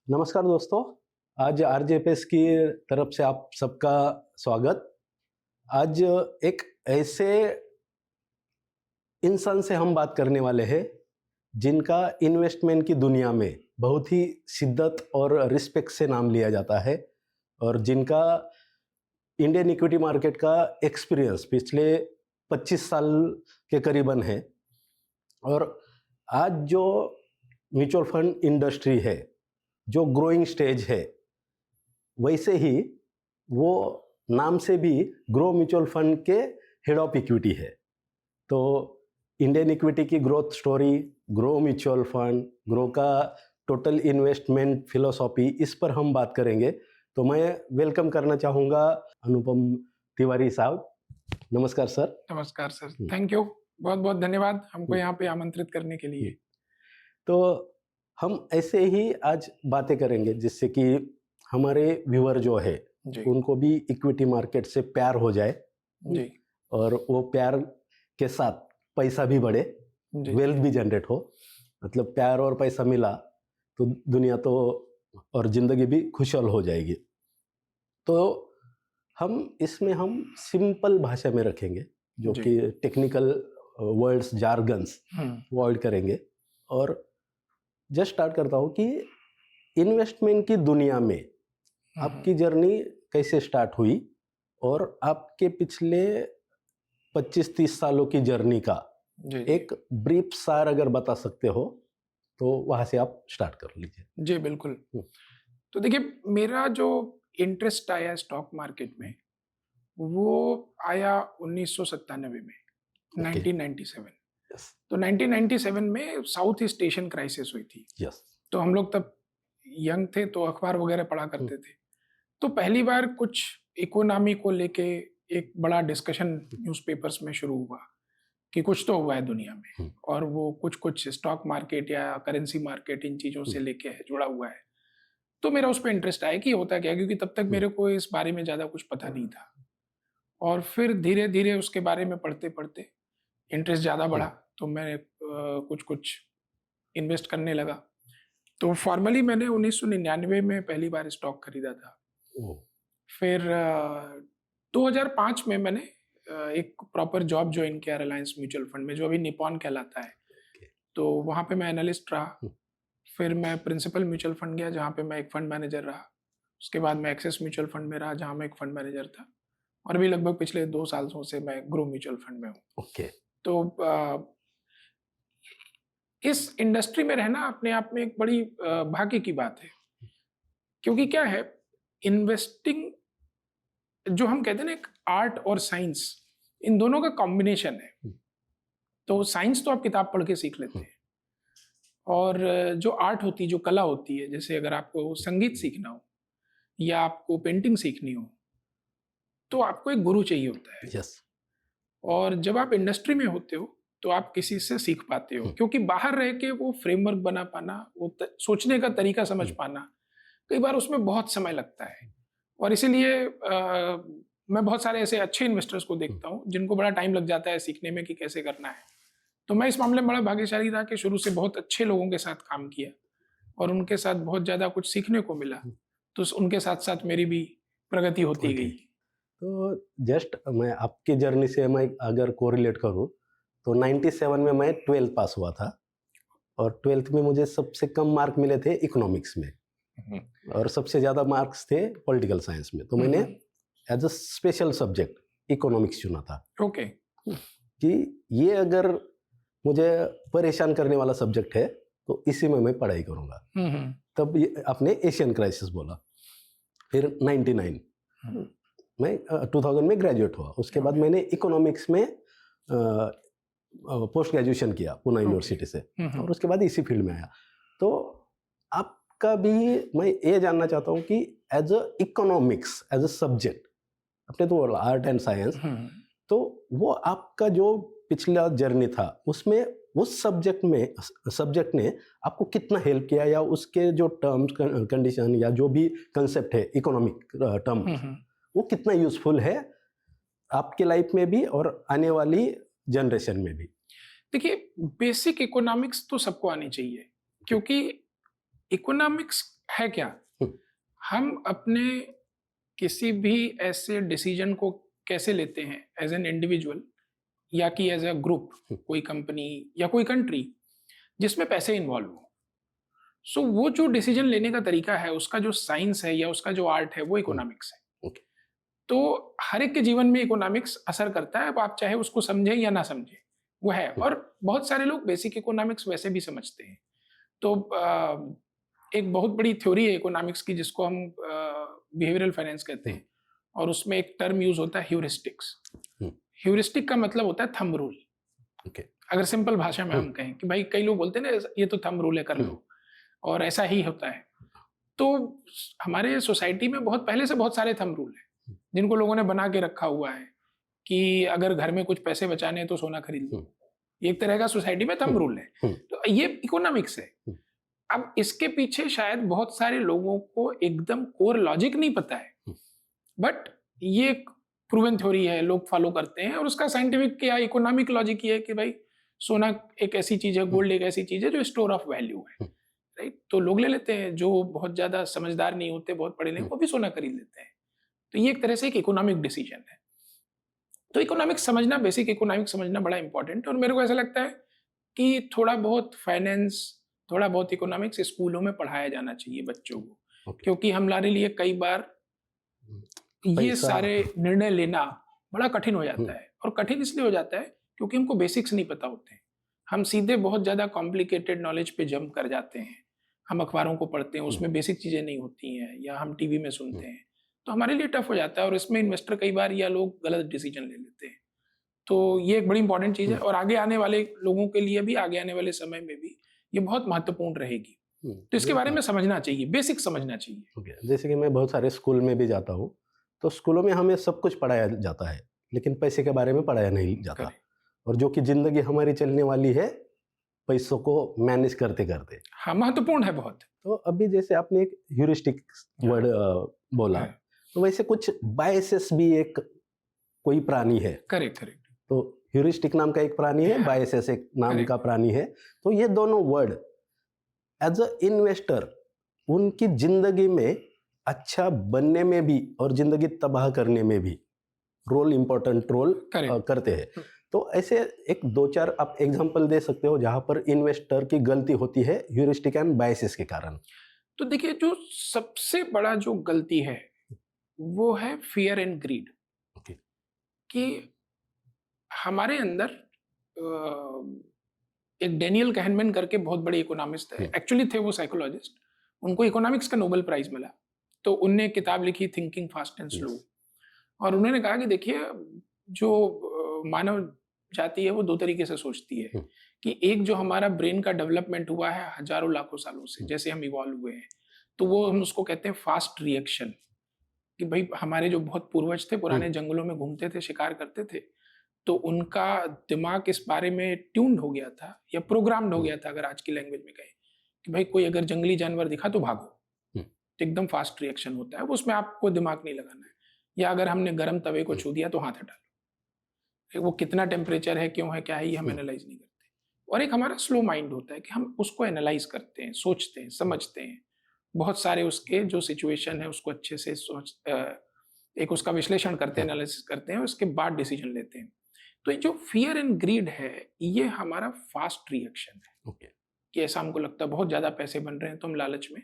नमस्कार दोस्तों, आज आरजेपीएस की तरफ से आप सबका स्वागत। आज एक ऐसे इंसान से हम बात करने वाले हैं जिनका इन्वेस्टमेंट की दुनिया में बहुत ही शिद्दत और रिस्पेक्ट से नाम लिया जाता है और जिनका इंडियन इक्विटी मार्केट का एक्सपीरियंस पिछले 25 साल के करीबन है। और आज जो म्यूचुअल फंड इंडस्ट्री है, जो ग्रोइंग स्टेज है, वैसे ही वो नाम से भी ग्रो म्यूचुअल फंड के हेड ऑफ इक्विटी है। तो इंडियन इक्विटी की growth story, grow mutual fund, grow का टोटल इन्वेस्टमेंट फिलोसॉफी, इस पर हम बात करेंगे। तो मैं वेलकम करना चाहूँगा अनुपम तिवारी साहब। नमस्कार सर। नमस्कार सर, थैंक यू, बहुत बहुत धन्यवाद हमको यहाँ पे आमंत्रित करने के लिए। तो हम ऐसे ही आज बातें करेंगे जिससे कि हमारे व्यूअर जो है उनको भी इक्विटी मार्केट से प्यार हो जाए जी। और वो प्यार के साथ पैसा भी बढ़े, वेल्थ भी जनरेट हो। मतलब प्यार और पैसा मिला तो दुनिया तो और जिंदगी भी खुशहाल हो जाएगी। तो हम इसमें सिंपल भाषा में रखेंगे, जो कि टेक्निकल वर्ड्स, जार्गन्स अवॉइड करेंगे। और जस्ट स्टार्ट करता हूँ कि इन्वेस्टमेंट की दुनिया में आपकी जर्नी कैसे स्टार्ट हुई और आपके पिछले 25-30 सालों की जर्नी का एक ब्रीफ सार अगर बता सकते हो तो वहां से आप स्टार्ट कर लीजिए। जी बिल्कुल। तो देखिए, मेरा जो इंटरेस्ट आया स्टॉक मार्केट में वो आया 1997 में, 1997। तो 1997 में साउथ ईस्ट एशियन क्राइसिस हुई थी। तो हम लोग तब यंग थे तो अखबार वगैरह पढ़ा करते थे। तो पहली बार कुछ इकोनॉमी को लेके एक बड़ा डिस्कशन न्यूज़पेपर्स में शुरू हुआ कि कुछ तो हुआ है दुनिया में, और वो कुछ स्टॉक मार्केट या करेंसी मार्केट इन चीज़ों से लेके जुड़ा हुआ है। तो मेरा उस पर इंटरेस्ट आया कि होता क्या है, क्योंकि तब तक मेरे को इस बारे में ज़्यादा कुछ पता नहीं था। और फिर धीरे धीरे उसके बारे में पढ़ते पढ़ते इंटरेस्ट ज़्यादा बढ़ा, तो मैं कुछ इन्वेस्ट करने लगा। तो फॉर्मली मैंने 1999 में पहली बार स्टॉक खरीदा था। फिर 2005 में मैंने एक प्रॉपर जॉब ज्वाइन किया रिलायंस म्यूचुअल फंड में, जो अभी निपॉन कहलाता है। तो वहाँ पे मैं एनालिस्ट रहा। फिर मैं प्रिंसिपल म्यूचुअल फंड गया, जहाँ पे मैं एक फंड मैनेजर रहा। उसके बाद मैं एक्सेस म्यूचुअल फंड में रहा, जहाँ मैं एक फंड मैनेजर था। और अभी लगभग पिछले 2 सालों से मैं ग्रो म्यूचुअल फंड में हूँ। तो इस इंडस्ट्री में रहना अपने आप में एक बड़ी भाग्य की बात है, क्योंकि क्या है, इन्वेस्टिंग जो हम कहते हैं ना, एक आर्ट और साइंस, इन दोनों का कॉम्बिनेशन है। तो साइंस तो आप किताब पढ़ के सीख लेते हैं, और जो आर्ट होती है, जो कला होती है, जैसे अगर आपको संगीत सीखना हो या आपको पेंटिंग सीखनी हो तो आपको एक गुरु चाहिए होता है। और जब आप इंडस्ट्री में होते हो तो आप किसी से सीख पाते हो, क्योंकि बाहर रह के वो फ्रेमवर्क बना पाना, वो सोचने का तरीका समझ पाना, कई बार उसमें बहुत समय लगता है। और इसीलिए मैं बहुत सारे ऐसे अच्छे इन्वेस्टर्स को देखता हूँ जिनको बड़ा टाइम लग जाता है सीखने में कि कैसे करना है। तो मैं इस मामले में बड़ा भाग्यशाली रहा कि शुरू से बहुत अच्छे लोगों के साथ काम किया और उनके साथ बहुत ज़्यादा कुछ सीखने को मिला। तो उनके साथ साथ मेरी भी प्रगति होती गई। तो जस्ट मैं आपकी जर्नी से मैं अगर कोरिलेट करूँ तो 97 में मैं 12th पास हुआ था, और 12th में मुझे सबसे कम मार्क मिले थे इकोनॉमिक्स में और सबसे ज़्यादा मार्क्स थे पॉलिटिकल साइंस में। तो मैंने as a special subject economics चुना था। कि ये अगर मुझे परेशान करने वाला सब्जेक्ट है तो इसी में मैं पढ़ाई करूँगा। तब आपने एशियन क्राइसिस बोला। फिर 99 मैं 2000 में ग्रेजुएट हुआ। उसके बाद मैंने इकोनॉमिक्स में पोस्ट ग्रेजुएशन किया पुणे यूनिवर्सिटी से, और उसके बाद इसी फील्ड में आया। तो आपका भी मैं ये जानना चाहता हूँ कि as a economics as a subject, अपने तो आर्ट एंड साइंस, तो वो आपका जो पिछला जर्नी था उसमें उस सब्जेक्ट ने आपको कितना हेल्प किया, या उसके जो टर्म्स कंडीशन या जो भी कंसेप्ट है इकोनॉमिक टर्म, वो कितना यूजफुल है आपके लाइफ में भी और आने वाली जनरेशन में भी? देखिए, बेसिक इकोनॉमिक्स तो सबको आनी चाहिए, क्योंकि इकोनॉमिक्स है क्या? हम्म, हम अपने किसी भी ऐसे डिसीजन को कैसे लेते हैं एज एन इंडिविजुअल या कि एज अ ग्रुप, कोई कंपनी या कोई कंट्री जिसमें पैसे इन्वॉल्व हो। सो वो जो डिसीजन लेने का तरीका है, उसका जो साइंस है या उसका जो आर्ट है, वो इकोनॉमिक्स है। ओके। तो हर एक के जीवन में इकोनॉमिक्स असर करता है, अब आप चाहे उसको समझें या ना समझें, वो है। और बहुत सारे लोग बेसिक इकोनॉमिक्स वैसे भी समझते हैं। तो एक बहुत बड़ी थ्योरी है इकोनॉमिक्स की जिसको हम बिहेवियरल फाइनेंस कहते हैं, और उसमें एक टर्म यूज होता है ह्यूरिस्टिक्स। ह्यूरिस्टिक का मतलब होता है थंब रूल। ओके। अगर सिंपल भाषा में हम कहें कि भाई कई लोग बोलते हैं ना ये तो थंब रूल है, कर लो, और ऐसा ही होता है। तो हमारे सोसाइटी में बहुत पहले से बहुत सारे थंब रूल हैं जिनको लोगों ने बना के रखा हुआ है कि अगर घर में कुछ पैसे बचाने हैं तो सोना खरीद लो। ये एक तरह का सोसाइटी में थंब रूल है। तो ये इकोनॉमिक्स है। अब इसके पीछे शायद बहुत सारे लोगों को एकदम कोर लॉजिक नहीं पता है, बट ये प्रूवन थ्योरी है, लोग फॉलो करते हैं। और उसका साइंटिफिक या इकोनॉमिक लॉजिक ये है कि भाई सोना एक ऐसी चीज है, गोल्ड एक ऐसी चीज है जो स्टोर ऑफ वैल्यू है, राइट? तो लोग ले लेते हैं, जो बहुत ज्यादा समझदार नहीं होते, बहुत पढ़े लिखे, वो भी सोना खरीद लेते हैं। तो ये एक तरह से एक इकोनॉमिक डिसीजन है। तो इकोनॉमिक्स समझना, बेसिक इकोनॉमिक्स समझना बड़ा इंपॉर्टेंट है। और मेरे को ऐसा लगता है कि थोड़ा बहुत फाइनेंस, थोड़ा बहुत इकोनॉमिक्स स्कूलों में पढ़ाया जाना चाहिए बच्चों को, क्योंकि हमारे लिए कई बार ये सारे निर्णय लेना बड़ा कठिन हो जाता है। और कठिन इसलिए हो जाता है क्योंकि हमको बेसिक्स नहीं पता होते हैं। हम सीधे बहुत ज़्यादा कॉम्प्लिकेटेड नॉलेज पे जंप कर जाते हैं। हम अखबारों को पढ़ते हैं, उसमें बेसिक चीज़ें नहीं होती हैं, या हम टीवी में सुनते हैं, तो हमारे लिए टफ हो जाता है। और इसमें इन्वेस्टर कई बार या लोग गलत डिसीजन ले लेते हैं। तो ये एक बड़ी इंपॉर्टेंट चीज़ है, और आगे आने वाले लोगों के लिए भी, आगे आने वाले समय में भी ये बहुत महत्वपूर्ण रहेगी। तो इसके बारे में समझना चाहिए, बेसिक समझना चाहिए। जैसे कि मैं बहुत सारे स्कूल में भी जाता हूँ, तो स्कूलों में हमें सब कुछ पढ़ाया जाता है, लेकिन पैसे के बारे में पढ़ाया नहीं जाता। और जो कि जिंदगी हमारी चलने वाली है पैसों को मैनेज करते करते। हाँ, महत्वपूर्ण है बहुत। तो अभी जैसे आपने एक ह्यूरिस्टिक वर्ड बोला, तो वैसे कुछ बायसेस भी एक कोई प्राणी है। Correct correct. तो ह्यूरिस्टिक नाम का एक प्राणी है, बायसेस एक नाम का प्राणी है। तो ये दोनों वर्ड एज अ इन्वेस्टर उनकी जिंदगी में अच्छा बनने में भी और जिंदगी तबाह करने में भी इम्पोर्टेंट रोल करते हैं। तो ऐसे एक दो चार आप एग्जांपल दे सकते हो जहां पर इन्वेस्टर की गलती होती है ह्यूरिस्टिक एंड बायसेस के कारण? तो देखिए, जो सबसे बड़ा जो गलती है वो है फियर एंड ग्रीड। कि हमारे अंदर एक डेनियल कहनमैन करके बहुत बड़े इकोनॉमिस्ट है, एक्चुअली थे वो साइकोलॉजिस्ट, उनको इकोनॉमिक्स का नोबेल प्राइज मिला। तो उनने एक किताब लिखी थिंकिंग फास्ट एंड स्लो, और उन्होंने कहा कि देखिए, जो मानव जाति है वो दो तरीके से सोचती है। कि एक, जो हमारा ब्रेन का डेवलपमेंट हुआ है हजारों लाखों सालों से, जैसे हम इवॉल्व हुए हैं, तो वो हम उसको कहते हैं फास्ट रिएक्शन। कि भाई हमारे जो बहुत पूर्वज थे, पुराने जंगलों में घूमते थे, शिकार करते थे, तो उनका दिमाग इस बारे में ट्यून्ड हो गया था या प्रोग्राम्ड हो गया था, अगर आज की लैंग्वेज में कहें, कि भाई कोई अगर जंगली जानवर दिखा तो भागो। तो एकदम फास्ट रिएक्शन होता है, उसमें आपको दिमाग नहीं लगाना है। या अगर हमने गर्म तवे को छू दिया तो हाथ हटा लो, वो कितना टेम्परेचर है, क्यों है, क्या है, ये हम एनालाइज नहीं करते। और एक हमारा स्लो माइंड होता है कि हम उसको एनालाइज करते हैं, सोचते हैं, समझते हैं, बहुत सारे उसके जो सिचुएशन है उसको अच्छे से एक उसका विश्लेषण करते हैं, एनालिसिस करते हैं, उसके बाद डिसीजन लेते हैं। तो जो फियर एंड ग्रीड है, ये हमारा फास्ट रिएक्शन है। कि ऐसा हमको लगता है बहुत ज्यादा पैसे बन रहे हैं, तो हम लालच में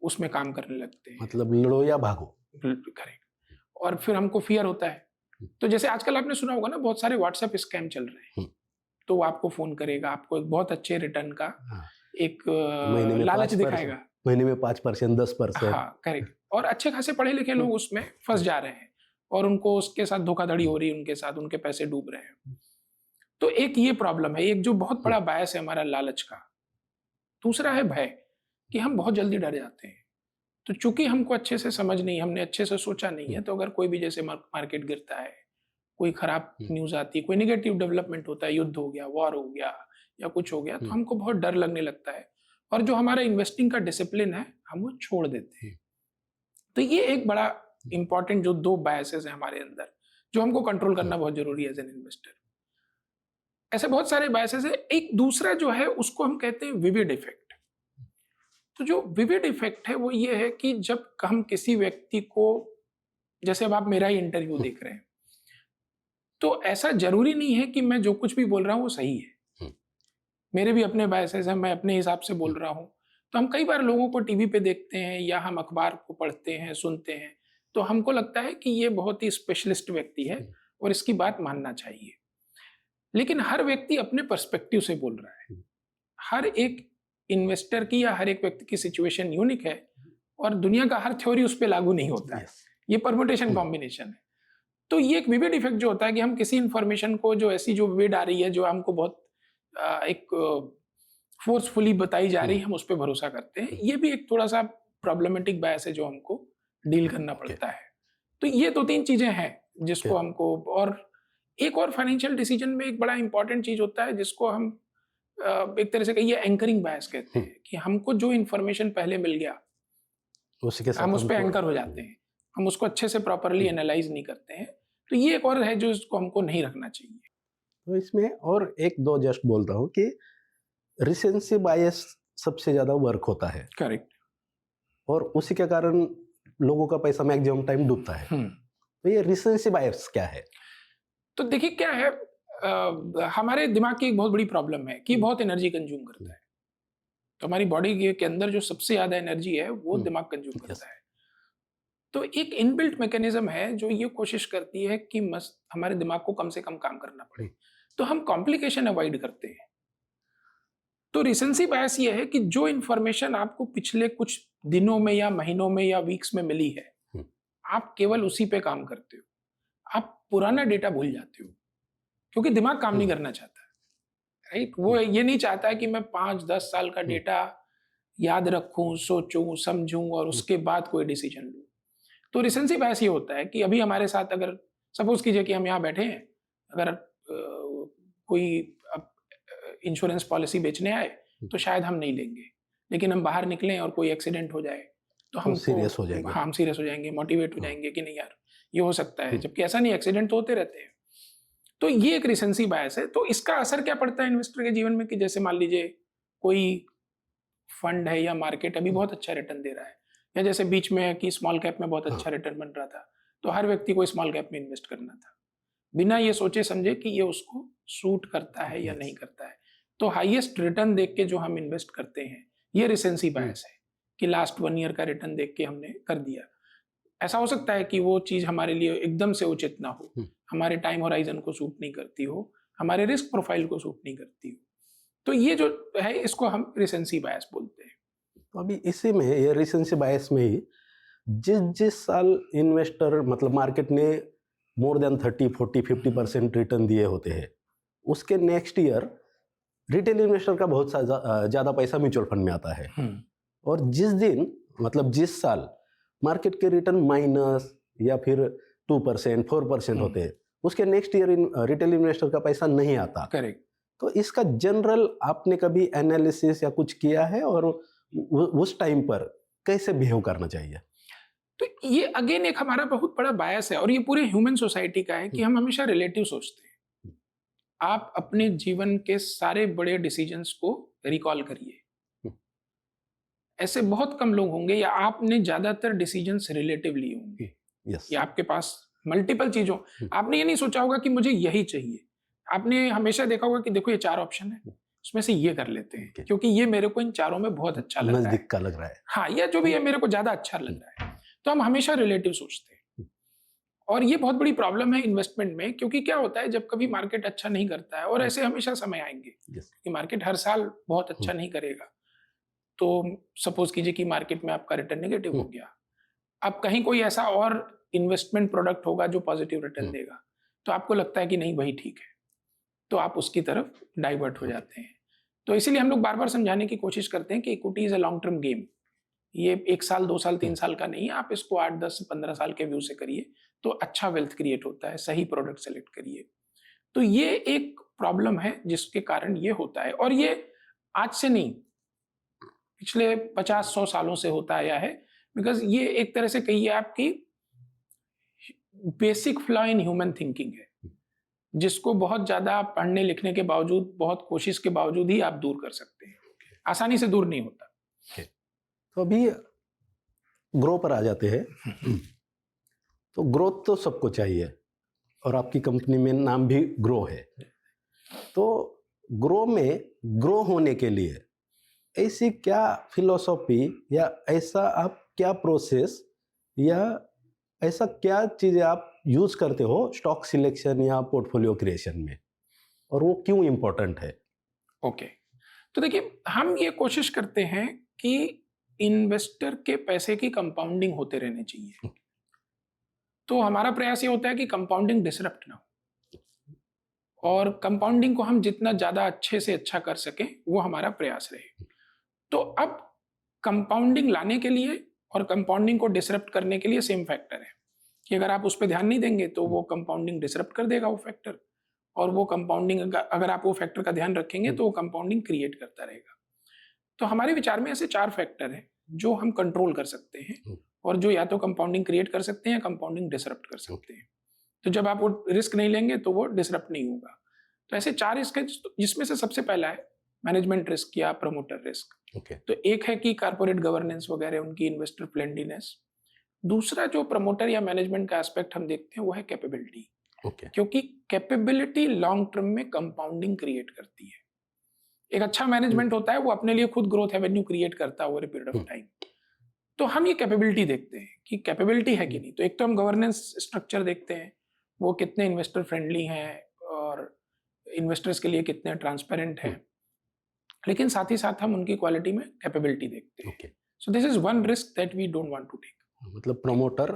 उसमें काम करने लगते हैं, मतलब लड़ो या भागो। करेक्ट। और फिर हमको फियर होता है। तो जैसे आजकल आपने सुना होगा ना, बहुत सारे व्हाट्सएप स्कैम चल रहे हैं। तो वो आपको फोन करेगा, आपको एक बहुत अच्छे रिटर्न का एक लालच दिखाएगा, महीने में 5%, 10%। हाँ, करेक्ट। और अच्छे खासे पढ़े लिखे लोग उसमें फंस जा रहे हैं, और उनको उसके साथ धोखाधड़ी हो रही है, उनके साथ उनके पैसे डूब रहे हैं। तो एक ये प्रॉब्लम है, एक जो बहुत बड़ा बायस है हमारा लालच का। दूसरा है भय, कि हम बहुत जल्दी डर जाते हैं। तो चूंकि हमको अच्छे से समझ नहीं, हमने अच्छे से सोचा नहीं है, तो अगर कोई भी जैसे मार्केट गिरता है, कोई खराब न्यूज आती है, कोई नेगेटिव डेवलपमेंट होता है, युद्ध हो गया, वॉर हो गया, या कुछ हो गया, तो हमको बहुत डर लगने लगता है, और जो हमारा इन्वेस्टिंग का डिसिप्लिन है हम वो छोड़ देते हैं। तो ये एक बड़ा इंपॉर्टेंट जो दो बायसेस है हमारे अंदर, जो हमको कंट्रोल करना बहुत जरूरी है एज एन इन्वेस्टर। ऐसे बहुत सारे बायसेस है। एक दूसरा जो है उसको हम कहते हैं विविड इफेक्ट। तो जो विविड इफेक्ट है वो ये है कि जब हम किसी व्यक्ति को, जैसे अब आप मेरा ही इंटरव्यू देख रहे हैं, तो ऐसा जरूरी नहीं है कि मैं जो कुछ भी बोल रहा हूँ वो सही है। मेरे भी अपने बायसेस हैं, मैं अपने हिसाब से बोल रहा हूँ। तो हम कई बार लोगों को टीवी पे देखते हैं या हम अखबार को पढ़ते हैं, सुनते हैं, तो हमको लगता है कि ये बहुत ही स्पेशलिस्ट व्यक्ति है और इसकी बात मानना चाहिए। लेकिन हर व्यक्ति अपने पर्सपेक्टिव से बोल रहा है। हर एक इन्वेस्टर की या हर एक व्यक्ति की सिचुएशन यूनिक है और दुनिया का हर थ्योरी उस पर लागू नहीं होता है। ये परमुटेशन कॉम्बिनेशन है। तो ये एक विविड इफेक्ट जो होता है कि हम किसी इंफॉर्मेशन को, जो ऐसी जो विविड आ रही है, जो हमको बहुत एक फोर्सफुली बताई जा रही है, हम उस पर भरोसा करते हैं। ये भी एक थोड़ा सा प्रॉब्लमेटिक बायस है जो हमको डील करना पड़ता है। तो ये 2-3 चीजें हैं जिसको हमको, और एक और फाइनेंशियल डिसीजन में एक बड़ा इंपॉर्टेंट चीज होता है जिसको हम एक तरह से कहिए एंकरिंग बायस कहते हैं, कि हमको जो इंफॉर्मेशन पहले मिल गया उसी के साथ हम उस पर एंकर हो जाते हैं, हम उसको अच्छे से प्रॉपरली एनालाइज नहीं करते हैं। तो ये एक और है जो इसको हमको नहीं रखना चाहिए। तो इसमें और एक दो जस्ट बोलता हूँ कि रिसेंसी बायस सबसे ज्यादा वर्क होता है, करेक्ट, और उसी के कारण लोगों का पैसा मैक्सिमम टाइम डूबता है। तो ये रिसेंसी बायस क्या है? तो देखिए क्या है, हमारे दिमाग की एक बहुत बड़ी प्रॉब्लम है कि बहुत एनर्जी कंज्यूम करता है। तो हमारी बॉडी के अंदर जो सबसे ज्यादा एनर्जी है वो दिमाग कंज्यूम करता है। तो एक इनबिल्ट मैकेनिज्म है जो ये कोशिश करती है कि हमारे दिमाग को कम से कम काम करना पड़े, तो हम कॉम्प्लिकेशन अवॉइड करते हैं। तो रिसेंसी बायस ये है कि जो इंफॉर्मेशन आपको पिछले कुछ दिनों में या महीनों में या वीक्स में मिली है, आप केवल उसी पे काम करते हो। आप पुराना डेटा भूल जाते हो क्योंकि दिमाग काम नहीं करना चाहता, राइट? वो ये नहीं चाहता है कि मैं 5-10 साल का डेटा याद रखूं, सोचूं, समझूं और उसके बाद कोई डिसीजन लूं। तो रिसेंसी बायस ये होता है कि अभी हमारे साथ, अगर सपोज कीजिए कि हम यहाँ बैठे हैं, अगर कोई इंश्योरेंस पॉलिसी बेचने आए तो शायद हम नहीं लेंगे, लेकिन हम बाहर निकलें और कोई एक्सीडेंट हो जाए तो हम सीरियस हो जाएंगे। हाँ, हम सीरियस हो जाएंगे, मोटिवेट हो जाएंगे कि नहीं यार ये हो सकता है, जबकि ऐसा नहीं, एक्सीडेंट तो होते रहते हैं। तो ये एक रिसेंसी बायस है। तो इसका असर क्या पड़ता है इन्वेस्टर के जीवन में, कि जैसे मान लीजिए कोई फंड है या मार्केट अभी बहुत अच्छा रिटर्न दे रहा है, या जैसे बीच में है कि स्मॉल कैप में बहुत अच्छा रिटर्न बन रहा था, तो हर व्यक्ति को स्मॉल कैप में इन्वेस्ट करना था, बिना ये सोचे समझे कि ये उसको सूट करता है या नहीं करता है। तो हाईएस्ट रिटर्न देख के जो हम इन्वेस्ट करते हैं, ये रिसेंसी बायस है कि लास्ट 1 ईयर का रिटर्न देख के हमने कर दिया। ऐसा हो सकता है कि वो चीज हमारे लिए एकदम से उचित ना हो, हमारे टाइम होराइजन को सूट नहीं करती हो, हमारे रिस्क प्रोफाइल को सूट नहीं करती हो। तो ये जो है इसको हम रिसेंसी बायस बोलते हैं। तो अभी इसी में, ये रिसेंसी बायस में ही, जिस साल इन्वेस्टर मतलब मार्केट ने मोर देन 30-40-50% रिटर्न दिए होते हैं, उसके नेक्स्ट ईयर रिटेल इन्वेस्टर का बहुत ज्यादा पैसा म्यूचुअल फंड में आता है। और जिस दिन मतलब जिस साल मार्केट के रिटर्न माइनस या फिर 2%, 4% होते हैं, उसके नेक्स्ट ईयर रिटेल इन्वेस्टर का पैसा नहीं आता। करेक्ट। तो इसका जनरल आपने कभी एनालिसिस या कुछ किया है, और उस टाइम पर कैसे बिहेव करना चाहिए? तो ये अगेन एक हमारा बहुत बड़ा बायस है, और ये पूरे ह्यूमन सोसाइटी का है कि हम हमेशा रिलेटिव सोचते हैं। आप अपने जीवन के सारे बड़े डिसीजंस को रिकॉल करिए, ऐसे बहुत कम लोग होंगे, या आपने ज्यादातर डिसीजंस रिलेटिव लिए होंगे, या आपके पास मल्टीपल चीजों, आपने ये नहीं सोचा होगा कि मुझे यही चाहिए। आपने हमेशा देखा होगा कि देखो ये 4 ऑप्शन है, उसमें से ये कर लेते हैं क्योंकि ये मेरे को इन चारों में बहुत अच्छा लग रहा है, नजदीक का लग रहा है, हाँ, या जो भी है मेरे को ज्यादा अच्छा लग रहा है। तो हम हमेशा रिलेटिव सोचते हैं, और ये बहुत बड़ी प्रॉब्लम है इन्वेस्टमेंट में, क्योंकि क्या होता है जब कभी मार्केट अच्छा नहीं करता है, और ऐसे हमेशा समय आएंगे कि मार्केट हर साल बहुत अच्छा नहीं करेगा। तो सपोज कीजिए कि मार्केट में आपका रिटर्न नेगेटिव हो गया, अब कहीं कोई ऐसा और इन्वेस्टमेंट प्रोडक्ट होगा जो पॉजिटिव रिटर्न देगा, तो आपको लगता है कि नहीं वही ठीक है, तो आप उसकी तरफ डाइवर्ट हो जाते हैं। तो इसीलिए हम लोग बार बार समझाने की कोशिश करते हैं कि equity is a long term game. ये 1 साल 2 साल 3 साल का नहीं है, आप इसको 8 10 15 साल के व्यू से करिए तो अच्छा वेल्थ क्रिएट होता है। सही प्रोडक्ट सेलेक्ट करिए। तो ये एक प्रॉब्लम है जिसके कारण ये होता है, और ये आज से नहीं, पिछले 50-100 सालों से होता आया है। बिकॉज ये एक तरह से कहिए आपकी basic flaw in human thinking है, जिसको बहुत ज्यादा पढ़ने लिखने के बावजूद, बहुत कोशिश के बावजूद ही आप दूर कर सकते हैं। आसानी से दूर नहीं होता। तो अभी ग्रो पर आ जाते हैं। तो ग्रोथ तो सबको चाहिए और आपकी कंपनी में नाम भी ग्रो है। तो ग्रो होने के लिए ऐसी क्या फिलॉसफी या ऐसा आप क्या प्रोसेस या ऐसा क्या चीज़ें आप यूज़ करते हो स्टॉक सिलेक्शन या पोर्टफोलियो क्रिएशन में, और वो क्यों इम्पोर्टेंट है? ओके, तो देखिए हम ये कोशिश करते हैं कि इन्वेस्टर के पैसे की कंपाउंडिंग होते रहने चाहिए। तो हमारा प्रयास ये होता है कि कंपाउंडिंग डिसरप्ट ना हो, और कंपाउंडिंग को हम जितना ज़्यादा अच्छे से अच्छा कर सकें वो हमारा प्रयास रहे। तो अब कंपाउंडिंग लाने के लिए और कंपाउंडिंग को डिसरप्ट करने के लिए सेम फैक्टर है कि अगर आप उस पर ध्यान नहीं देंगे तो वो कंपाउंडिंग डिसरप्ट कर देगा वो फैक्टर, और वो कंपाउंडिंग अगर आप वो फैक्टर का ध्यान रखेंगे तो वो कंपाउंडिंग क्रिएट करता रहेगा। तो हमारे विचार में ऐसे 4 फैक्टर हैं जो हम कंट्रोल कर सकते हैं और जो या तो कंपाउंडिंग क्रिएट कर सकते हैं या कंपाउंडिंग डिसरप्ट कर सकते हैं। तो जब आप वो रिस्क नहीं लेंगे तो वो डिसरप्ट नहीं होगा। तो ऐसे 4 रिस्क है जिसमें से सबसे पहला है मैनेजमेंट रिस्क या प्रमोटर रिस्क। तो एक है कि कारपोरेट गवर्नेंस वगैरह, उनकी इन्वेस्टर फ्रेंडलीनेस। दूसरा जो प्रमोटर या मैनेजमेंट का एस्पेक्ट हम देखते हैं वो है कैपेबिलिटी, क्योंकि कैपेबिलिटी लॉन्ग टर्म में कंपाउंडिंग क्रिएट करती है। एक अच्छा मैनेजमेंट होता है वो अपने लिए खुद ग्रोथ एवेन्यू क्रिएट करता है over a period of time. तो हम ये कैपेबिलिटी देखते हैं कि कैपेबिलिटी है कि नहीं। तो एक तो हम गवर्नेंस स्ट्रक्चर देखते हैं, वो कितने इन्वेस्टर फ्रेंडली हैं और इन्वेस्टर्स के लिए कितने ट्रांसपेरेंट हैं, लेकिन साथ ही साथ हम उनकी क्वालिटी में कैपेबिलिटी देखते हैं। So this is one risk that we don't want to take. मतलब प्रमोटर,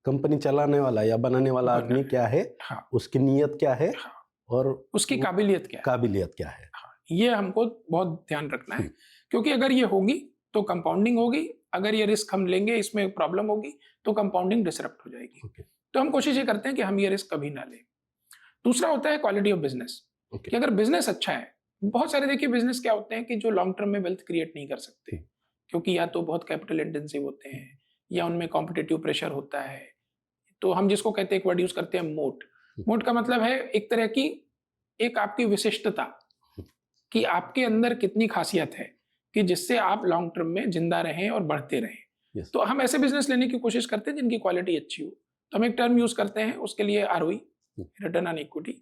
कंपनी चलाने वाला या बनाने वाला आदमी क्या है, हाँ, उसकी नीयत क्या है, हाँ, और उसकी काबिलियत क्या है, हाँ, ये हमको बहुत ध्यान रखना है। क्योंकि अगर ये होगी तो कंपाउंडिंग होगी, अगर ये रिस्क हम लेंगे इसमें प्रॉब्लम होगी तो कंपाउंडिंग डिसरप्ट हो जाएगी। तो हम कोशिश ये करते हैं कि हम ये रिस्क कभी ना लें। दूसरा होता है क्वालिटी ऑफ बिजनेस, कि अगर बिजनेस अच्छा है, बहुत सारे देखिए बिजनेस क्या होते हैं कि जो लॉन्ग टर्म में वेल्थ क्रिएट नहीं कर सकते, क्योंकि या तो बहुत कैपिटल इंटेंसिव होते हैं या उनमें कॉम्पिटिटिव प्रेशर होता है। तो हम जिसको कहते हैं, एक वर्ड यूज करते हैं मोट। मोट का मतलब है एक तरह की एक आपकी विशिष्टता, कि आपके अंदर कितनी खासियत है कि जिससे आप लॉन्ग टर्म में जिंदा रहें और बढ़ते रहें। तो हम ऐसे बिजनेस लेने की कोशिश करते हैं जिनकी क्वालिटी अच्छी हो। तो हम एक टर्म यूज करते हैं उसके लिए, आरओई, रिटर्न ऑन इक्विटी।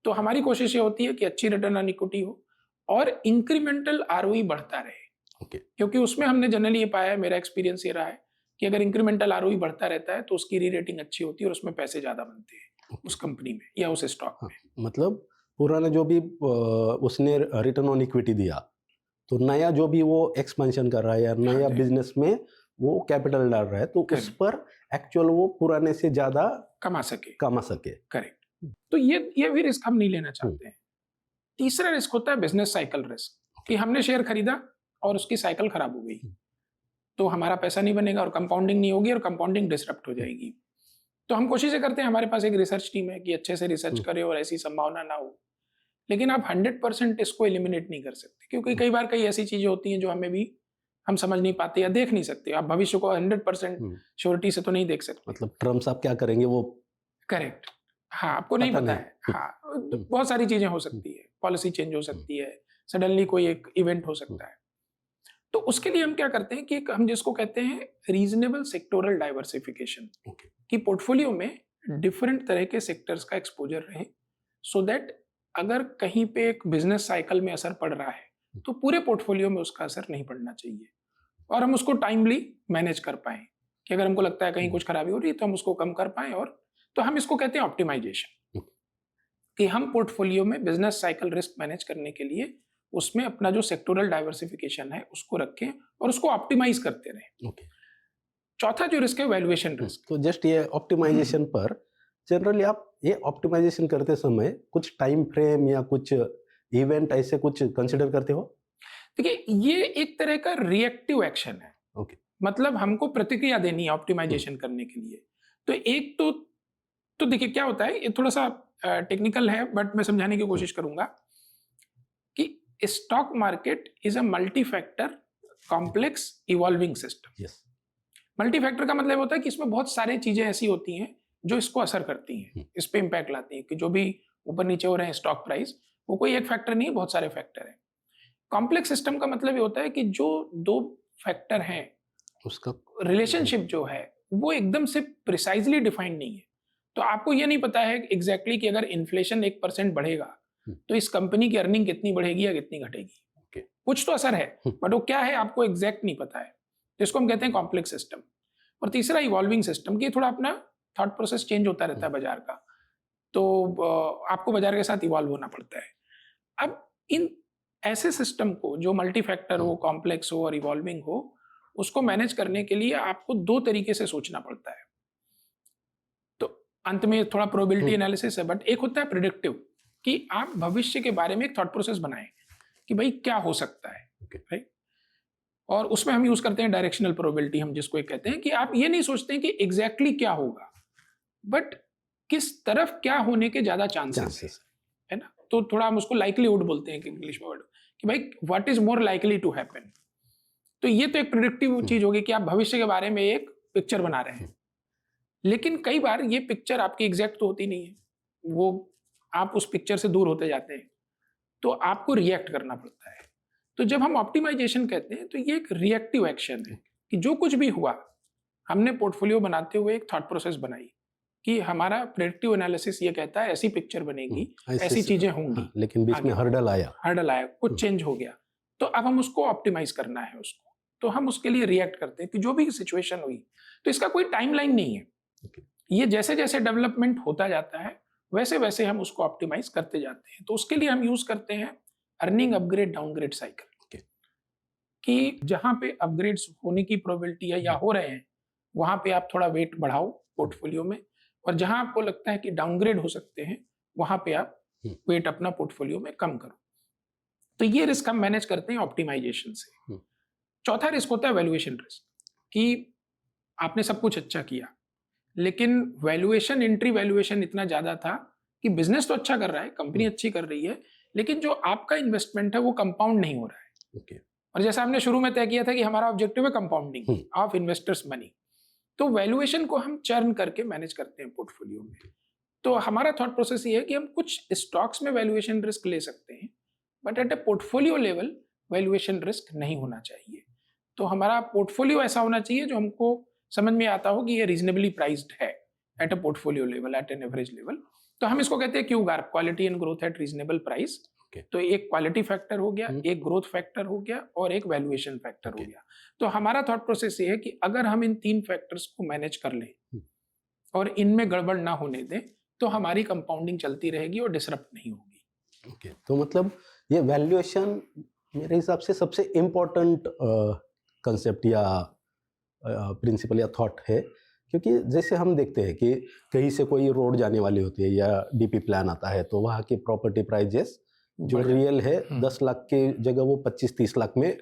तो हमारी कोशिश ये होती है कि अच्छी रिटर्न ऑन इक्विटी हो और इंक्रीमेंटल आरओई बढ़ता रहे। क्योंकि उसमें हमने जनरली ये पाया है, मेरा एक्सपीरियंस ये रहा है कि अगर इंक्रीमेंटल आरओई बढ़ता रहता है तो उसकी री रेटिंग अच्छी होती है और उसमें पैसे ज्यादा बनते हैं उस कंपनी में या उस स्टॉक में। मतलब पुराना जो भी उसने रिटर्न ऑन इक्विटी दिया, तो नया जो भी वो एक्सपेंशन कर रहा है या नया बिजनेस में वो कैपिटल डाल रहा है, तो उस पर एक्चुअल वो पुराने से ज्यादा कमा सके। करेक्ट। तो ये भी रिस्क हम नहीं लेना चाहते हैं। तीसरा रिस्क होता है बिजनेस साइकिल रिस्क, कि हमने शेयर खरीदा और उसकी साइकिल खराब हो गई तो हमारा पैसा नहीं बनेगा और कंपाउंडिंग नहीं होगी और कंपाउंडिंग डिसरप्ट हो जाएगी। तो हम कोशिश करते हैं, हमारे पास एक रिसर्च टीम है कि अच्छे से रिसर्च करे और ऐसी संभावना ना हो। लेकिन आप 100% इसको एलिमिनेट नहीं कर सकते, क्योंकि कई बार कई ऐसी चीजें होती हैं जो हमें भी हम समझ नहीं पाते या देख नहीं सकते। आप भविष्य को 100% श्योरिटी से तो नहीं देख सकते। मतलब ट्रम्प साहब क्या करेंगे वो करेक्ट, हाँ, आपको नहीं पता है। हाँ, बहुत सारी चीजें हो सकती है, पॉलिसी चेंज हो सकती है, सडनली कोई एक इवेंट हो सकता है। तो उसके लिए हम क्या करते हैं कि हम जिसको कहते हैं रीजनेबल सेक्टोरल डाइवर्सिफिकेशन, कि पोर्टफोलियो में डिफरेंट तरह के सेक्टर्स का एक्सपोजर रहे, सो दैट अगर कहीं पे एक बिजनेस साइकिल में असर पड़ रहा है तो पूरे पोर्टफोलियो में उसका असर नहीं पड़ना चाहिए और हम उसको टाइमली मैनेज कर पाएं, कि अगर हमको लगता है कहीं कुछ खराबी हो रही है तो हम उसको कम कर पाएं। और तो हम इसको कहते हैं ऑप्टिमाइजेशन, कि हम पोर्टफोलियो में बिजनेस साइकिल रिस्क मैनेज करने के लिए उसमें अपना जो सेक्टोरल डाइवर्सिफिकेशन है उसको रखें और उसको ऑप्टिमाइज करते रहें। चौथा जो रिस्क है वैल्यूएशन रिस्क। तो जस्ट ये ऑप्टिमाइजेशन पर जनरली आप ये ऑप्टिमाइजेशन करते समय कुछ टाइम फ्रेम या कुछ इवेंट ऐसे कुछ कंसिडर करते हो? देखिए, ये एक तरह का रिएक्टिव एक्शन है। मतलब हमको प्रतिक्रिया देनी है ऑप्टिमाइजेशन करने के लिए। तो एक तो देखिए क्या होता है, ये थोड़ा सा टेक्निकल है बट मैं समझाने की कोशिश करूंगा कि stock market is a multi factor complex evolving system. Multi factor का मतलब होता है कि इसमें बहुत सारी चीजें ऐसी होती हैं जो इसको असर करती हैं, इस पे इम्पैक्ट लाती हैं, कि जो भी ऊपर नीचे हो रहे हैं स्टॉक प्राइस, वो कोई एक फैक्टर नहीं है, बहुत सारे फैक्टर हैं। कॉम्प्लेक्स सिस्टम का मतलब ये होता है कि जो दो फैक्टर हैं उसका रिलेशनशिप जो है वो एकदम से प्रिसाइजली डिफाइंड नहीं है। तो आपको ये नहीं पता है एग्जैक्टली कि अगर इन्फ्लेशन 1% बढ़ेगा तो इस कंपनी की अर्निंग कितनी बढ़ेगी या कितनी घटेगी। Okay. कुछ तो असर है बट वो क्या है आपको एग्जैक्ट नहीं पता है। तो इसको हम कहते हैं कॉम्प्लेक्स सिस्टम। और तीसरा इवॉल्विंग सिस्टम, कि थोड़ा अपना थॉट प्रोसेस चेंज होता रहता है बाजार का, तो आपको बाजार के साथ इवॉल्व होना पड़ता है। अब इन ऐसे सिस्टम को जो मल्टी फैक्टर हो, कॉम्प्लेक्स हो और इवॉल्विंग हो, उसको मैनेज करने के लिए आपको दो तरीके से सोचना पड़ता है। तो अंत में थोड़ा प्रोबेबिलिटी एनालिसिस है, बट एक होता है प्रिडिक्टिव, कि आप भविष्य के बारे में एक थॉट प्रोसेस बनाएं कि भाई क्या हो सकता है, राइट। और उसमें हम यूज करते हैं डायरेक्शनल प्रोबेबिलिटी, हम जिसको एक कहते हैं कि आप ये नहीं सोचते हैं कि एग्जैक्टली क्या होगा, बट किस तरफ क्या होने के ज्यादा चांसेस है ना। तो थोड़ा हम उसको लाइकलीहुड बोलते हैं इंग्लिश में वर्ड, कि भाई what is more likely to happen. तो ये तो एक प्रिडिक्टिव चीज होगी कि आप भविष्य के बारे में एक पिक्चर बना रहे हैं, लेकिन कई बार ये पिक्चर आपकी एग्जैक्ट तो होती नहीं है, वो आप उस पिक्चर से दूर होते जाते हैं, तो आपको रिएक्ट करना पड़ता है। तो जब हम ऑप्टिमाइजेशन कहते हैं तो ये एक रिएक्टिव एक्शन है, कि जो कुछ भी हुआ हमने पोर्टफोलियो बनाते हुए एक थॉट प्रोसेस बनाई कि हमारा प्रेडिक्टिव एनालिसिस ये कहता है ऐसी पिक्चर बनेगी, ऐसी चीजें होंगी, लेकिन बीच में हर्डल आया, कुछ चेंज हो गया, तो अब हम उसको ऑप्टिमाइज करना है उसको, तो हम उसके लिए रिएक्ट करते हैं कि जो भी सिचुएशन हुई। तो इसका कोई टाइमलाइन नहीं है, ये जैसे जैसे डेवलपमेंट होता जाता है वैसे वैसे हम उसको ऑप्टिमाइज करते जाते हैं। तो उसके लिए हम यूज करते हैं अर्निंग अपग्रेड डाउनग्रेड साइकिल, कि जहां पे अपग्रेड्स होने की प्रोबेबिलिटी है या हो रहे हैं वहां पे आप थोड़ा वेट बढ़ाओ पोर्टफोलियो में, और जहां आपको लगता है कि डाउनग्रेड हो सकते हैं वहां पे आप वेट अपना पोर्टफोलियो में कम करो। तो ये रिस्क हम मैनेज करते हैं ऑप्टिमाइजेशन से। चौथा रिस्क होता है वैल्यूएशन रिस्क, कि आपने सब कुछ अच्छा किया लेकिन वैल्यूएशन, एंट्री वैल्यूएशन इतना ज्यादा था कि बिजनेस तो अच्छा कर रहा है, कंपनी अच्छी कर रही है, लेकिन जो आपका इन्वेस्टमेंट है वो कंपाउंड नहीं हो रहा है। और जैसा हमने शुरू में तय किया था कि हमारा ऑब्जेक्टिव है कंपाउंडिंग ऑफ इन्वेस्टर्स मनी, तो वैल्यूएशन को हम चर्न करके मैनेज करते हैं पोर्टफोलियो में। तो हमारा थॉट प्रोसेस ये है कि हम कुछ स्टॉक्स में वैल्यूएशन रिस्क ले सकते हैं, but at A portfolio level valuation risk नहीं होना चाहिए। तो हमारा पोर्टफोलियो ऐसा होना चाहिए जो हमको समझ में आता हो कि ये रीजनेबली प्राइस्ड है at a portfolio level, at an average level. तो हम इसको कहते हैं QGARP, quality and growth at reasonable price. तो एक क्वालिटी फैक्टर हो गया, एक ग्रोथ फैक्टर हो गया और एक वैल्यूएशन फैक्टर हो गया। तो हमारा थॉट प्रोसेस ये है कि अगर हम इन तीन फैक्टर्स को मैनेज कर लें और इनमें गड़बड़ ना होने दें तो हमारी कंपाउंडिंग चलती रहेगी और डिसरप्ट नहीं होगी। तो मतलब ये वैल्यूएशन मेरे हिसाब से सबसे इम्पोर्टेंट कंसेप्ट या प्रिंसिपल या थॉट है, क्योंकि जैसे हम देखते हैं कि कहीं से कोई रोड जाने वाली होती है या डीपी प्लान आता है तो वहाँ की प्रॉपर्टी प्राइजेस जो रियल है 10 लाख के जगह वो 25-30 लाख में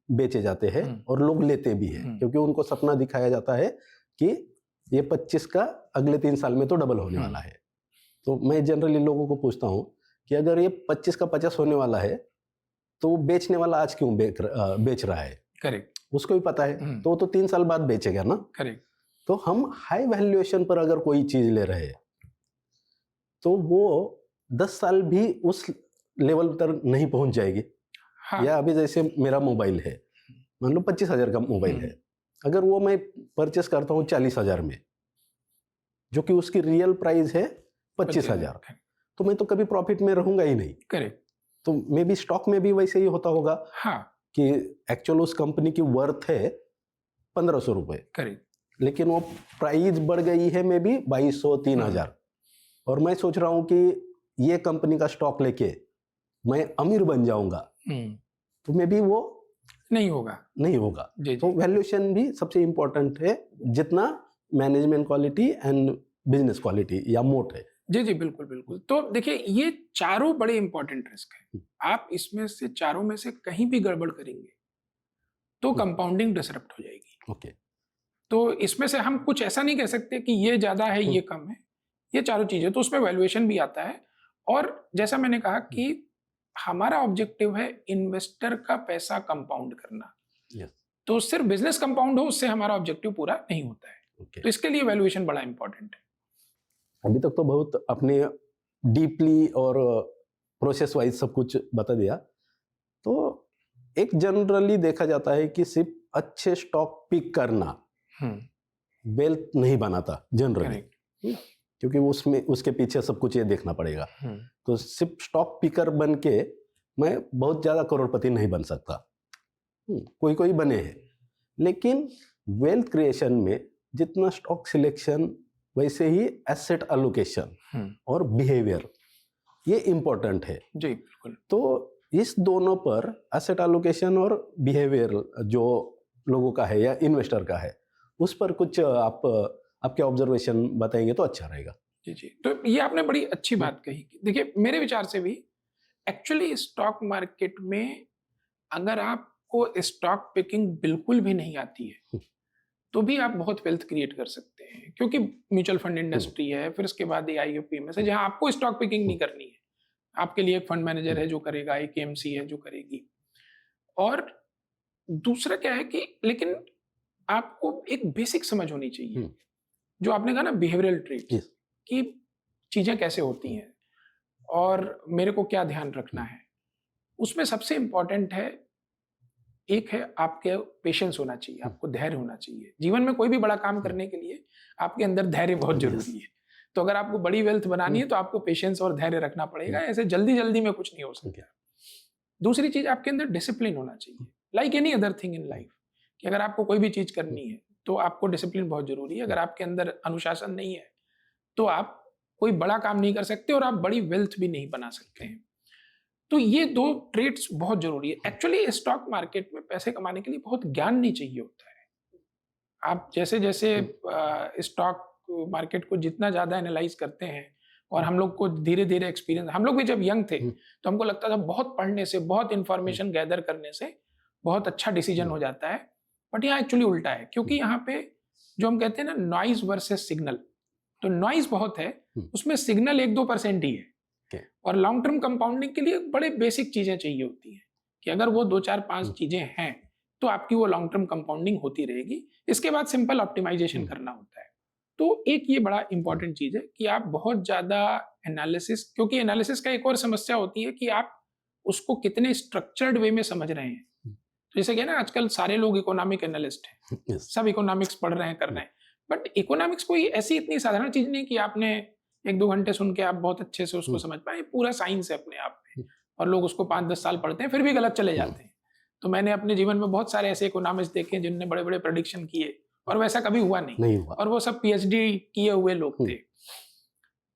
बेचे जाते हैं और लोग लेते भी हैं, क्योंकि उनको सपना दिखाया जाता है कि ये 25 का अगले 3 साल में तो डबल होने वाला है। तो मैं जनरली लोगों को पूछता हूँ कि अगर ये 25 का 50 होने वाला है तो बेचने वाला आज क्यों बेच रहा है? करेक्ट, उसको भी पता है तो 3 साल बाद बेचेगा ना। करेक्ट। तो हम हाई वैल्यूएशन पर अगर कोई चीज ले रहे हैं तो वो 10 साल भी उस लेवल पर नहीं पहुंच जाएगी। हाँ। या अभी जैसे मेरा मोबाइल है, मान लो 25,000 का मोबाइल है, अगर वो मैं परचेस करता हूँ 40,000 में, जो कि उसकी रियल प्राइस है 25,000, तो मैं तो कभी प्रॉफिट में रहूंगा ही नहीं। करेक्ट। तो मे बी स्टॉक में भी वैसे ही होता होगा। हाँ, कि एक्चुअल उस कंपनी की वर्थ है 1,500 रुपए, करेक्ट, लेकिन वो प्राइस बढ़ गई है मे बी 2,200 3,000, और मैं सोच रहा हूँ कि ये कंपनी का स्टॉक लेके मैं अमीर बन जाऊंगा, तो मे बी वो नहीं होगा। तो वैल्यूएशन भी सबसे इंपॉर्टेंट है जितना management quality and business quality या मोट है। जी, बिल्कुल बिल्कुल। तो देखिए ये चारों बड़े इंपॉर्टेंट रिस्क हैं। आप इसमें से चारों में से कहीं भी गड़बड़ करेंगे तो कंपाउंडिंग डिसरप्ट हो जाएगी। ओके। तो इसमें से हम कुछ ऐसा नहीं कह सकते कि ये ज्यादा है ये कम है, ये चारों चीजें, तो उसमें वैल्यूएशन भी आता है। और जैसा मैंने कहा कि हमारा ऑब्जेक्टिव है इन्वेस्टर का पैसा कंपाउंड करना। yes. तो सिर्फ बिजनेस कंपाउंड हो उससे हमारा ऑब्जेक्टिव पूरा नहीं होता है। okay. तो इसके लिए वैल्यूएशन बड़ा इंपॉर्टेंट है। अभी तक तो बहुत अपने डीपली और प्रोसेस वाइज सब कुछ बता दिया। तो एक जनरली देखा जाता है कि सिर्फ अच्छे स्टॉक पिक करना हम्म, वेल्थ नहीं बनाता जनरली, करेक्ट, क्योंकि उसमें उसके पीछे सब कुछ ये देखना पड़ेगा। हम्म, तो सिर्फ स्टॉक पिकर बन के मैं बहुत ज़्यादा करोड़पति नहीं बन सकता। कोई कोई बने हैं, लेकिन वेल्थ क्रिएशन में जितना स्टॉक सिलेक्शन वैसे ही एसेट एलोकेशन और बिहेवियर ये इम्पोर्टेंट है। जी बिल्कुल। तो इस दोनों पर एसेट एलोकेशन और बिहेवियर जो लोगों का है या इन्वेस्टर का है, उस पर कुछ आप आपके ऑब्जर्वेशन बताएंगे तो अच्छा रहेगा। जी जी, तो ये आपने बड़ी अच्छी बात कही। देखिए मेरे विचार से भी एक्चुअली स्टॉक मार्केट में अगर आपको स्टॉक पिकिंग बिल्कुल भी नहीं आती है तो भी आप बहुत वेल्थ क्रिएट कर सकते हैं, क्योंकि म्यूचुअल फंड इंडस्ट्री है, फिर उसके बाद AIOPMS है जहां आपको स्टॉक पिकिंग नहीं करनी है। आपके लिए एक फंड मैनेजर है जो करेगा, एक KMC है जो करेगी। और दूसरा क्या है कि लेकिन आपको एक बेसिक समझ होनी चाहिए, जो आपने कहा ना बिहेवियरल ट्रेट्स, Yes. कि चीजें कैसे होती हैं और मेरे को क्या ध्यान रखना है। उसमें सबसे इंपॉर्टेंट है, एक है आपके पेशेंस होना चाहिए, आपको धैर्य होना चाहिए। जीवन में कोई भी बड़ा काम करने के लिए आपके अंदर धैर्य बहुत जरूरी है। तो अगर आपको बड़ी वेल्थ बनानी है तो आपको पेशेंस और धैर्य रखना पड़ेगा, ऐसे जल्दी जल्दी में कुछ नहीं हो सकता। दूसरी चीज, आपके अंदर डिसिप्लिन होना चाहिए, like any other thing in life, कि अगर आपको कोई भी चीज करनी है तो आपको डिसिप्लिन बहुत जरूरी है। अगर आपके अंदर अनुशासन नहीं है तो आप कोई बड़ा काम नहीं कर सकते और आप बड़ी वेल्थ भी नहीं बना सकते हैं। तो ये दो ट्रेड्स बहुत जरूरी है। एक्चुअली स्टॉक मार्केट में पैसे कमाने के लिए बहुत ज्ञान नहीं चाहिए होता है। आप जैसे जैसे स्टॉक मार्केट को जितना ज्यादा एनालाइज करते हैं, और हम लोग को धीरे धीरे एक्सपीरियंस, हम लोग भी जब यंग थे तो हमको लगता था बहुत पढ़ने से, बहुत इंफॉर्मेशन गैदर करने से बहुत अच्छा डिसीजन हो जाता है। बट यहाँ एक्चुअली उल्टा है, क्योंकि यहाँ पे जो हम कहते हैं ना नॉइज वर्सेस सिग्नल, तो नॉइज बहुत है, उसमें सिग्नल 1-2% ही है। और लॉन्ग टर्म कंपाउंडिंग के लिए बड़े बेसिक चीजें चाहिए होती हैं, कि अगर वो 2-4-5 चीजें हैं तो आपकी वो लॉन्ग टर्म कंपाउंडिंग होती रहेगी। इसके बाद सिंपल ऑप्टिमाइजेशन करना होता है। तो एक ये बड़ा इंपॉर्टेंट चीज है कि आप बहुत ज्यादा एनालिसिस, क्योंकि एनालिसिस का एक और समस्या होती है कि आप उसको कितने स्ट्रक्चर्ड वे में समझ रहे हैं। तो जैसे कि ना आजकल सारे लोग इकोनॉमिक एनालिस्ट हैं, सब इकोनॉमिक्स पढ़ रहे हैं, कर रहे हैं, बट इकोनॉमिक्स कोई ऐसी इतनी साधारण चीज नहीं कि आपने 1-2 घंटे सुन के आप बहुत अच्छे से उसको समझ पाए। पूरा साइंस है अपने आप में, और लोग उसको 5-10 साल पढ़ते हैं फिर भी गलत चले जाते हैं। तो मैंने अपने जीवन में बहुत सारे ऐसे इकोनॉमिस्ट देखे हैं जिनने बड़े बड़े प्रेडिक्शन किए और वैसा कभी हुआ नहीं हुआ, और वो सब PhD किए हुए लोग थे।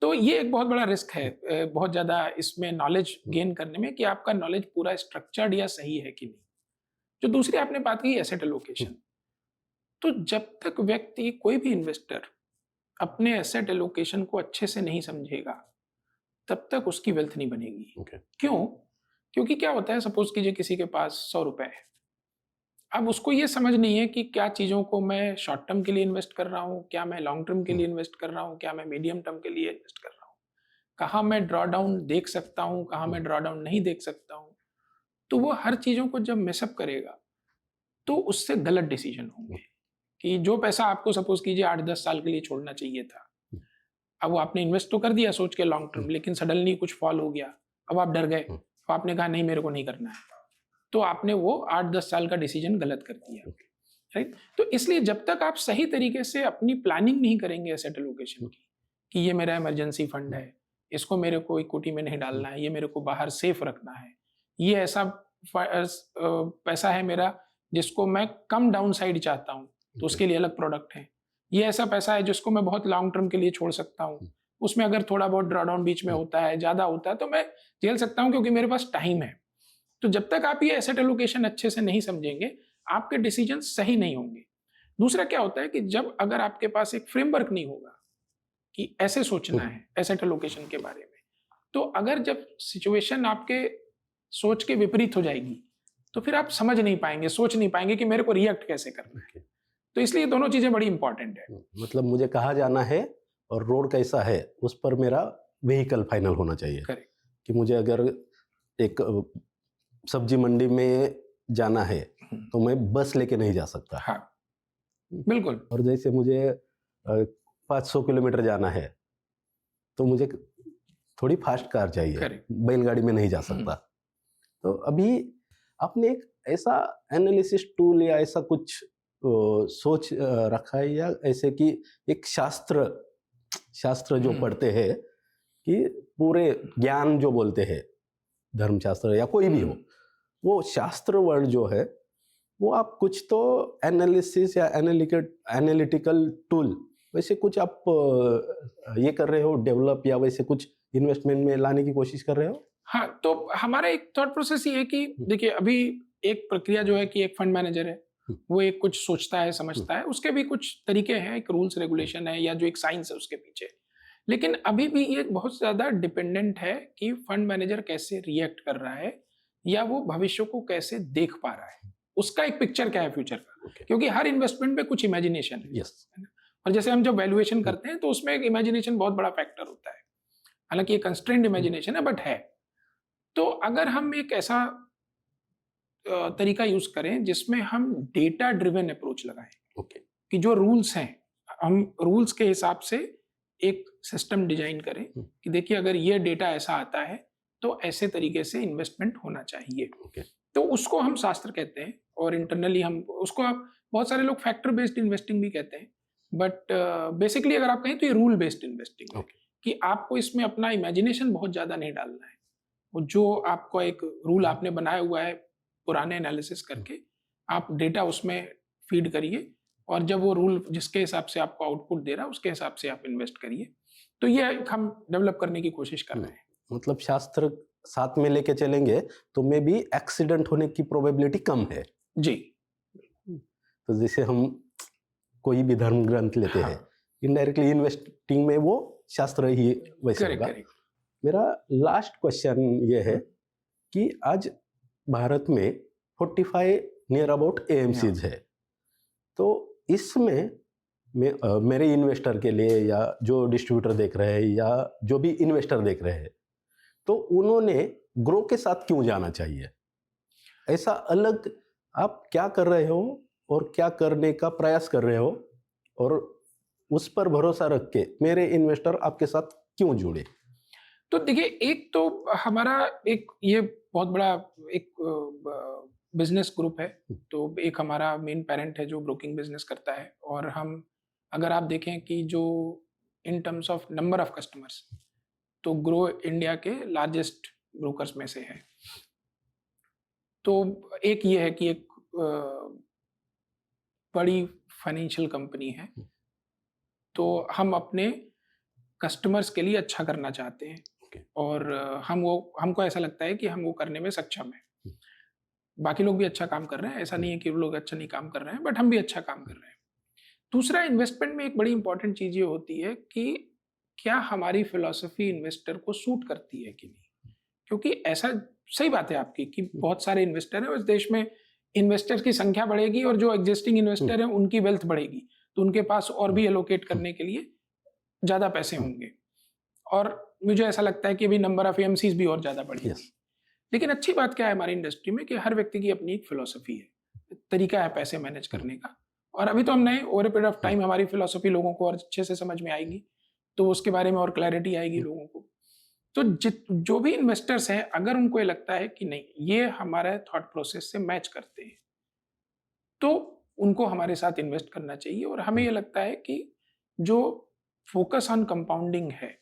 तो ये एक बहुत बड़ा रिस्क है बहुत ज्यादा इसमें नॉलेज गेन करने में, कि आपका नॉलेज पूरा स्ट्रक्चर्ड या सही है कि नहीं। जो दूसरी आपने बात की एसेट एलोकेशन, तो जब तक व्यक्ति, कोई भी इन्वेस्टर अपने एसेट एलोकेशन को अच्छे से नहीं समझेगा तब तक उसकी वेल्थ नहीं बनेगी। क्यों? क्योंकि क्या होता है, सपोज कीजिए किसी के पास 100 रुपए है, अब उसको ये समझ नहीं है कि क्या चीजों को मैं शॉर्ट टर्म के लिए इन्वेस्ट कर रहा हूँ, क्या मैं लॉन्ग टर्म के लिए इन्वेस्ट कर रहा हूँ, क्या मैं मीडियम टर्म के लिए इन्वेस्ट कर रहा हूँ, कहाँ मैं ड्रॉ डाउन देख सकता हूँ, कहाँ मैं ड्रॉ डाउन नहीं देख सकता हूँ। तो वो हर चीजों को जब मिसअप करेगा तो उससे गलत डिसीजन होंगे, कि जो पैसा आपको सपोज कीजिए 8-10 साल के लिए छोड़ना चाहिए था, अब वो आपने इन्वेस्ट तो कर दिया सोच के लॉन्ग टर्म, लेकिन सडनली कुछ फॉल हो गया, अब आप डर गए, तो आपने कहा नहीं मेरे को नहीं करना है, तो आपने वो 8-10 साल का डिसीजन गलत कर दिया। राइट? तो इसलिए जब तक आप सही तरीके से अपनी प्लानिंग नहीं करेंगे एसेट एलोकेशन की, कि ये मेरा इमरजेंसी फंड है, इसको मेरे को इक्विटी में नहीं डालना है, ये मेरे को बाहर सेफ रखना है, ये ऐसा पैसा है मेरा जिसको मैं कम डाउन साइड चाहता हूँ तो उसके लिए अलग प्रोडक्ट है, ये ऐसा पैसा है जिसको मैं बहुत लॉन्ग टर्म के लिए छोड़ सकता हूँ, उसमें अगर थोड़ा बहुत ड्रॉडाउन बीच में होता है, ज्यादा होता है तो मैं झेल सकता हूँ क्योंकि मेरे पास टाइम है। तो जब तक आप ये एसेट एलोकेशन अच्छे से नहीं समझेंगे आपके डिसीजन सही नहीं होंगे। दूसरा क्या होता है कि जब अगर आपके पास एक फ्रेमवर्क नहीं होगा कि ऐसे सोचना है एसेट एलोकेशन के बारे में, तो अगर जब सिचुएशन आपके सोच के विपरीत हो जाएगी तो फिर आप समझ नहीं पाएंगे, सोच नहीं पाएंगे कि मेरे को रिएक्ट कैसे करना है। तो इसलिए दोनों चीजें बड़ी इंपॉर्टेंट है। मतलब मुझे कहाँ जाना है और रोड कैसा है उस पर मेरा व्हीकल फाइनल होना चाहिए। करेक्ट। कि मुझे अगर एक सब्जी मंडी में जाना है तो मैं बस लेके नहीं जा सकता। हाँ बिल्कुल। और जैसे मुझे 500 किलोमीटर जाना है तो मुझे थोड़ी फास्ट कार चाहिए, बैलगाड़ी में नहीं जा सकता। तो अभी आपने एक ऐसा एनालिसिस टूल या ऐसा कुछ सोच रखा है, या ऐसे कि एक शास्त्र जो पढ़ते हैं कि पूरे ज्ञान जो बोलते हैं, धर्मशास्त्र या कोई भी हो, वो शास्त्र वर्ड जो है वो आप कुछ तो एनालिसिस या एनालिटिकल टूल वैसे कुछ आप ये कर रहे हो डेवलप, या वैसे कुछ इन्वेस्टमेंट में लाने की कोशिश कर रहे हो? हाँ, तो हमारा एक थॉट प्रोसेस ये है कि देखिए अभी एक प्रक्रिया जो है कि एक फंड मैनेजर है, वो एक कुछ सोचता है, समझता है, उसके भी कुछ तरीके हैं, एक रूल्स रेगुलेशन है या जो एक साइंस है उसके पीछे। लेकिन अभी भी ये बहुत ज़्यादा डिपेंडेंट है कि फंड मैनेजर कैसे रिएक्ट कर रहा है या वो भविष्य को कैसे देख पा रहा है। उसका एक पिक्चर क्या है फ्यूचर का, क्योंकि हर इन्वेस्टमेंट में कुछ इमेजिनेशन है। यस। है ना? और जैसे हम जब वैल्यूएशन करते हैं तो उसमें एक इमेजिनेशन बहुत बड़ा फैक्टर होता है। हालांकि ये कंस्ट्रेंड इमेजिनेशन है बट है। तो अगर हम एक ऐसा तरीका यूज करें जिसमें हम डेटा ड्रिवन अप्रोच लगाएं, ओके। कि जो रूल्स हैं हम रूल्स के हिसाब से एक सिस्टम डिजाइन करें कि देखिए अगर ये डेटा ऐसा आता है तो ऐसे तरीके से इन्वेस्टमेंट होना चाहिए। ओके। तो उसको हम शास्त्र कहते हैं और इंटरनली हम उसको बहुत सारे लोग फैक्टर बेस्ड इन्वेस्टिंग भी कहते हैं, बट बेसिकली अगर आप कहें तो ये रूल बेस्ड इन्वेस्टिंग है कि आपको इसमें अपना इमेजिनेशन बहुत ज़्यादा नहीं डालना है। वो जो आपको एक रूल आपने बनाया हुआ है पुराने एनालिसिस करके, आप डेटा उसमें फीड करिए और जब वो रूल जिसके हिसाब से आपको आउटपुट दे रहा है उसके हिसाब से आप इन्वेस्ट करिए। तो ये हम डेवलप करने की कोशिश कर रहे हैं। मतलब शास्त्र साथ में लेके चलेंगे तो मे भी एक्सीडेंट होने की प्रोबेबिलिटी कम है जी। तो जैसे हम कोई भी धर्म ग्रंथ लेते हैं, इनडायरेक्टली इन्वेस्टिंग में वो शास्त्र ही वैसे होगा। मेरा लास्ट क्वेश्चन ये है कि आज भारत में 45 नियर अबाउट एएमसीज है, तो इसमें मेरे इन्वेस्टर के लिए या जो डिस्ट्रीब्यूटर देख रहे हैं या जो भी इन्वेस्टर देख रहे हैं, तो उन्होंने ग्रो के साथ क्यों जाना चाहिए? ऐसा अलग आप क्या कर रहे हो और क्या करने का प्रयास कर रहे हो, और उस पर भरोसा रख के मेरे इन्वेस्टर आपके साथ क्यों जुड़े? तो देखिए एक तो हमारा एक ये बहुत बड़ा एक बिजनेस ग्रुप है, तो एक हमारा मेन पेरेंट है जो ब्रोकिंग बिजनेस करता है, और हम अगर आप देखें कि जो in terms of number of customers तो ग्रो इंडिया के लार्जेस्ट ब्रोकर्स में से है। तो एक ये है कि एक बड़ी फाइनेंशियल कंपनी है, तो हम अपने कस्टमर्स के लिए अच्छा करना चाहते हैं और हमको ऐसा लगता है कि हम वो करने में सक्षम हैं। बाकी लोग भी अच्छा काम कर रहे हैं, ऐसा नहीं है कि वो लोग अच्छा नहीं काम कर रहे हैं, बट हम भी अच्छा काम कर रहे हैं। दूसरा, इन्वेस्टमेंट में एक बड़ी इंपॉर्टेंट चीज़ ये होती है कि क्या हमारी फिलॉसफी इन्वेस्टर को सूट करती है कि नहीं, क्योंकि ऐसा सही बात है आपकी कि बहुत सारे इन्वेस्टर हैं, इस देश में इन्वेस्टर्स की संख्या बढ़ेगी और जो एग्जिस्टिंग इन्वेस्टर हैं उनकी वेल्थ बढ़ेगी, तो उनके पास और भी एलोकेट करने के लिए ज़्यादा पैसे होंगे, और मुझे ऐसा लगता है कि अभी नंबर ऑफ एएमसीज भी और ज़्यादा बढ़ेगी। लेकिन अच्छी बात क्या है हमारी इंडस्ट्री में कि हर व्यक्ति की अपनी एक फिलॉसफी है, तरीका है पैसे मैनेज करने का, और अभी तो हम नए, over a period of time हमारी फिलॉसफी लोगों को और अच्छे से समझ में आएगी, तो उसके बारे में और क्लैरिटी आएगी लोगों को। तो जो भी इन्वेस्टर्स हैं, अगर उनको ये लगता है कि नहीं ये हमारे थॉट प्रोसेस से मैच करते हैं, तो उनको हमारे साथ इन्वेस्ट करना चाहिए। और हमें ये लगता है कि जो फोकस ऑन कंपाउंडिंग है,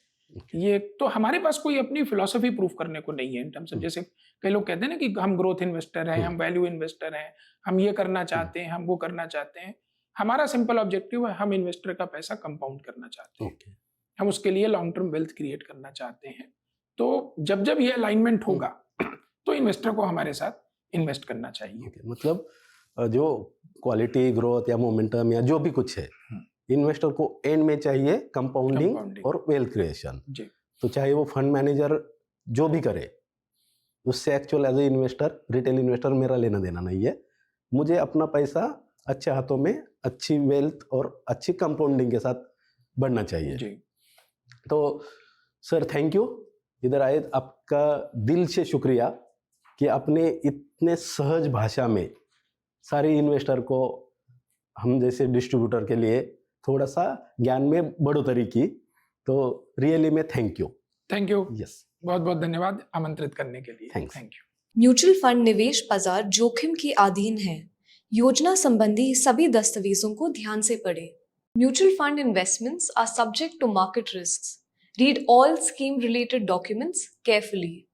ये तो हमारे पास कोई अपनी फिलॉसफी प्रूफ करने को नहीं है इन टर्म्स ऑफ, जैसे कई लोग कहते हैं ना कि हम ग्रोथ इन्वेस्टर हैं, हम वैल्यू इन्वेस्टर हैं, हम ये करना चाहते हैं, हम वो करना चाहते हैं। हमारा सिंपल ऑब्जेक्टिव है, हम इन्वेस्टर का पैसा कंपाउंड करना चाहते हैं, हम उसके लिए लॉन्ग टर्म वेल्थ क्रिएट करना चाहते हैं। तो जब जब ये अलाइनमेंट होगा तो इन्वेस्टर को हमारे साथ इन्वेस्ट करना चाहिए। मतलब जो क्वालिटी ग्रोथ या मोमेंटम या जो भी कुछ है, इन्वेस्टर को एंड में चाहिए कंपाउंडिंग और वेल्थ क्रिएशन। तो चाहे वो फंड मैनेजर जो भी करे, उससे actual as a investor, retail investor मेरा लेना देना नहीं है। मुझे अपना पैसा अच्छे हाथों में अच्छी वेल्थ और अच्छी कंपाउंडिंग के साथ बढ़ना चाहिए जी। तो सर थैंक यू, इधर आए, आपका दिल से शुक्रिया कि आपने इतने सहज भाषा में सारे इन्वेस्टर को, हम जैसे डिस्ट्रीब्यूटर के लिए थोड़ा सा ज्ञान में बढ़ोतरी की। तो रियली में thank you. Thank you. Yes, बहुत बहुत धन्यवाद आमंत्रित करने के लिए। Thanks. Thank you. Mutual fund निवेश बाजार जोखिम के अधीन है। योजना संबंधी सभी दस्तावेजों को ध्यान से पढ़ें। Mutual fund investments are subject to market risks. Read all scheme related documents carefully.